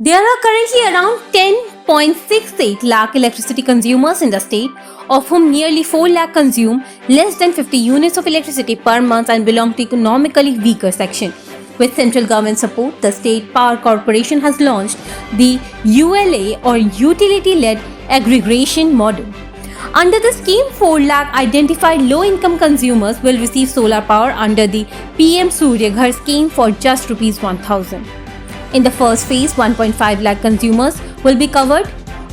There are currently around 10.68 lakh electricity consumers in the state, of whom nearly 4 lakh consume less than 50 units of electricity per month and belong to economically weaker section. With central government support, the State Power Corporation has launched the ULA or Utility-Led Aggregation model. Under the scheme, 4 lakh identified low-income consumers will receive solar power under the PM Surya Ghar scheme for just Rs 1,000. In the first phase, 1.5 lakh consumers will be covered.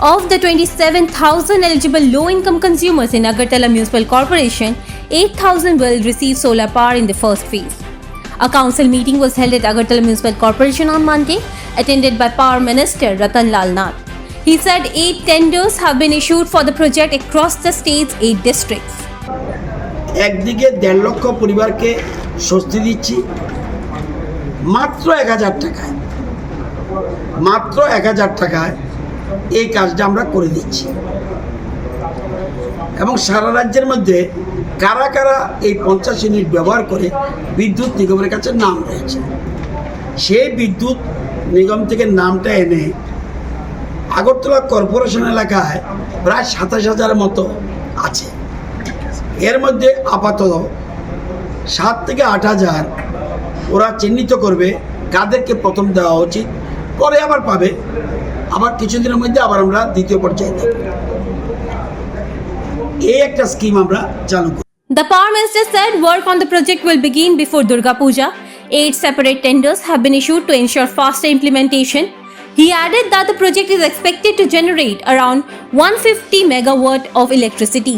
Of the 27,000 eligible low-income consumers in Agartala Municipal Corporation, 8,000 will receive solar power in the first phase. A council meeting was held at Agartala Municipal Corporation on Monday, attended by Power Minister Ratan Lal Nath. He said 8 tenders have been issued for the project across the state's 8 districts. একদিকে 1.5 লক্ষ পরিবারকে স্বস্তি দিচ্ছি মাত্র 1000 টাকায়, মাত্র 1000 টাকায় এই কাজটা আমরা করে দিচ্ছি। এবং সারা রাজ্যের মধ্যে কারা কারা এই 50 ইউনিট ব্যবহার করে বিদ্যুৎ নিগমের কাছে নাম রয়েছে, সেই বিদ্যুৎ নিগম থেকে নামটা এনে আগরতলা কর্পোরেশন এলাকায় প্রায় 27,000 মতো আছে। এর মধ্যে আপাতত 7 থেকে 8,000 ওরা চিহ্নিত করবে কাদেরকে প্রথম দেওয়া উচিত, পরে আবার পাবে, আবার কিছুদিনের মধ্যে আবার আমরা দ্বিতীয় পর্যায়ে দেব। এই একটা স্কিম আমরা চালু করি। The Power Minister said work on the project will begin before Durga Puja. 8 separate tenders have been issued to ensure faster implementation. He added that the project is expected to generate around 150 megawatt of electricity.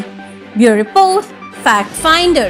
Bureau Report, Fact Finder.